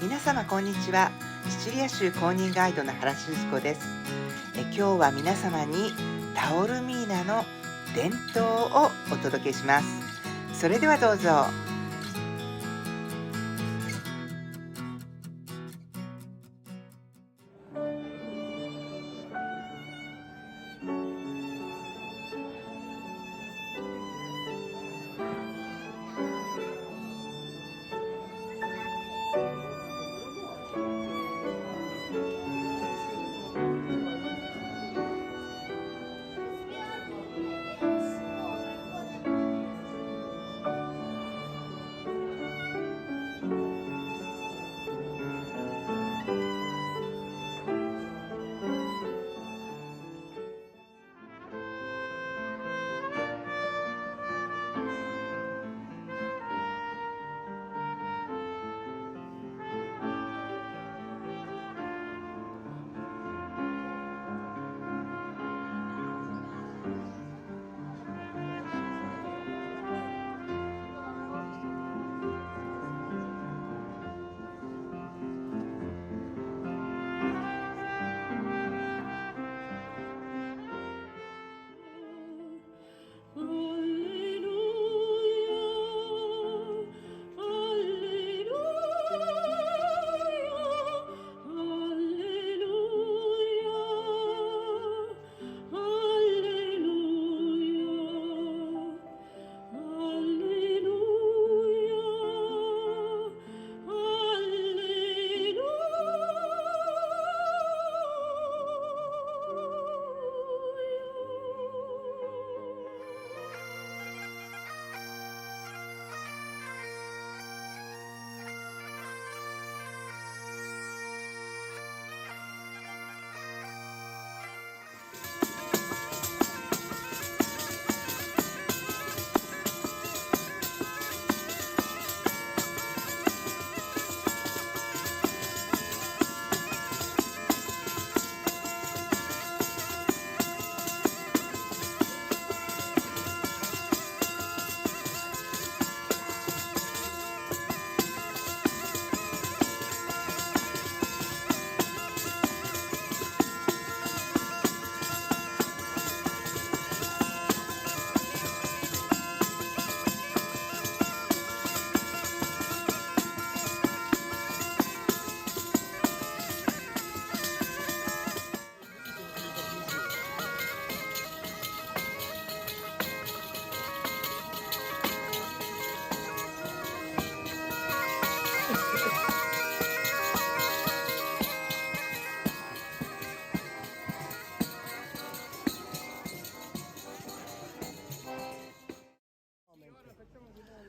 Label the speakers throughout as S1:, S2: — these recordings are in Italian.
S1: 皆様こんにちは。シチリア州公認ガイドの原修子です。今日は皆様にタオルミーナの伝統をお届けします。それではどうぞ。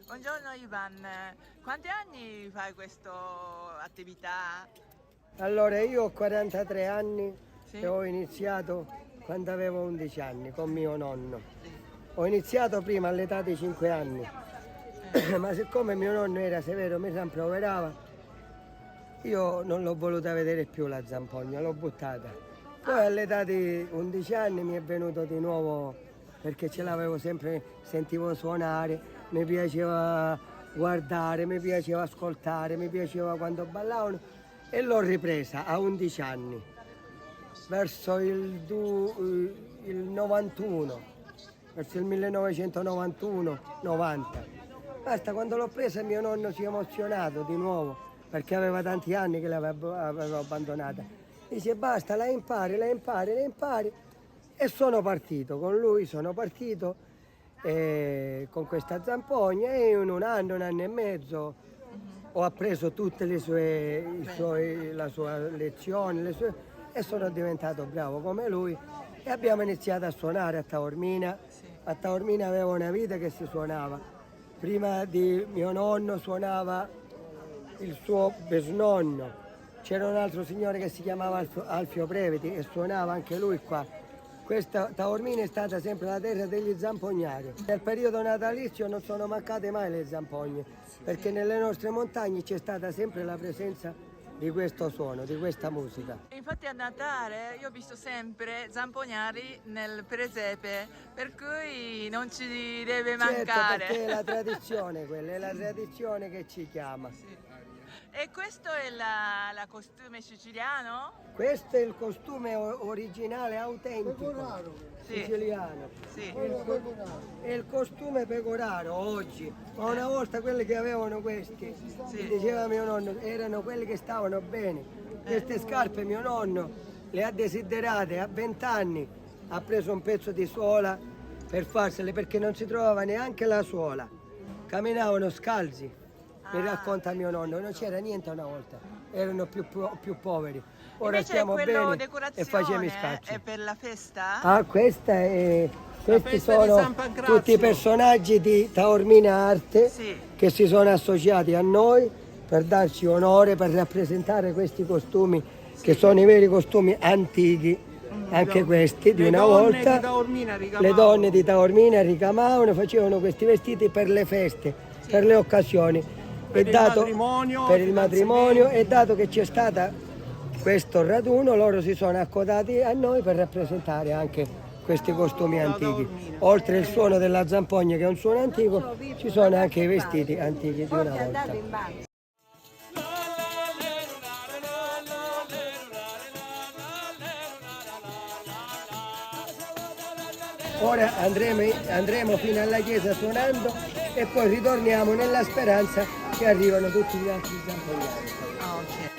S2: Buongiorno Ivan, quanti anni fai questa attività?
S3: Allora, io ho 43 anni
S2: Sì?
S3: e ho iniziato quando avevo 11 anni con mio nonno. Ho iniziato prima all'età di 5 anni, ma siccome mio nonno era severo, mi rimproverava, io non l'ho voluta vedere più la zampogna, l'ho buttata. Poi all'età di 11 anni mi è venuto di nuovo perché ce l'avevo sempre, sentivo suonare, mi piaceva guardare, mi piaceva ascoltare, mi piaceva quando ballavano e l'ho ripresa a 11 anni, verso il 91, verso il 1991-90. Basta, quando l'ho presa mio nonno si è emozionato di nuovo perché aveva tanti anni che l'avevo abbandonata. Dice basta, la impari, la impari, la impari. E sono partito, con lui sono partito con questa zampogna e in un anno e mezzo ho appreso tutte le la sua lezione, e sono diventato bravo come lui e abbiamo iniziato a suonare a Taormina. A Taormina avevo una vita che si suonava. Prima di mio nonno suonava il suo bisnonno. C'era un altro signore che si chiamava Alfio Previti e suonava anche lui qua. Questa Taormina è stata sempre la terra degli zampognari. Nel periodo natalizio non sono mancate mai le zampogne, perché nelle nostre montagne c'è stata sempre la presenza di questo suono, di questa musica.
S2: Infatti a Natale io ho visto sempre zampognari nel presepe, per cui non ci deve mancare.
S3: Certo, perché è la tradizione quella, è la tradizione che ci chiama.
S2: Sì. E questo è la costume siciliano?
S3: Questo è il costume originale, autentico,
S2: Sì.
S3: siciliano.
S2: Sì.
S3: È il costume pecoraro oggi, ma una volta quelli che avevano questi,
S2: Sì.
S3: diceva mio nonno, erano quelli che stavano bene. Queste scarpe mio nonno le ha desiderate a 20 anni, ha preso un pezzo di suola per farsele perché non si trovava neanche la suola. Camminavano scalzi, mi racconta mio nonno, non c'era niente una volta, erano più poveri. Ora
S2: Invece
S3: stiamo
S2: quello
S3: bene e
S2: decorazione
S3: facciamo i scacci.
S2: è per la festa?
S3: Ah, questi
S4: festa di
S3: sono
S4: San Pancrazio.
S3: tutti i personaggi di Taormina Arte
S2: Sì.
S3: che si sono associati a noi per darci onore, per rappresentare questi costumi che sono i veri costumi antichi, anche questi di
S4: Le
S3: una
S4: donne
S3: volta.
S4: di Taormina
S3: Le
S4: ricamavano.
S3: donne di Taormina ricamavano, facevano questi vestiti per le feste, per le occasioni.
S4: Per il matrimonio,
S3: per il matrimonio,
S4: finanziamenti.
S3: e dato che c'è stata questo raduno, loro si sono accodati a noi per rappresentare anche questi costumi antichi. Oltre il suono della zampogna, che è un suono antico, ci sono anche i vestiti antichi di una volta. Ora andremo fino alla chiesa suonando e poi ritorniamo nella speranza che arrivano tutti gli altri zampognari.
S2: Ah, ok.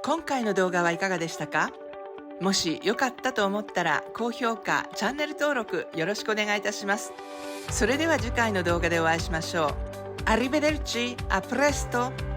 S2: 今回の動画はいかがでしたか？もし良かったと思ったら高評価、チャンネル登録よろしくお願いいたします。それでは次回の動画でお会いしましょう。Arrivederci, a presto!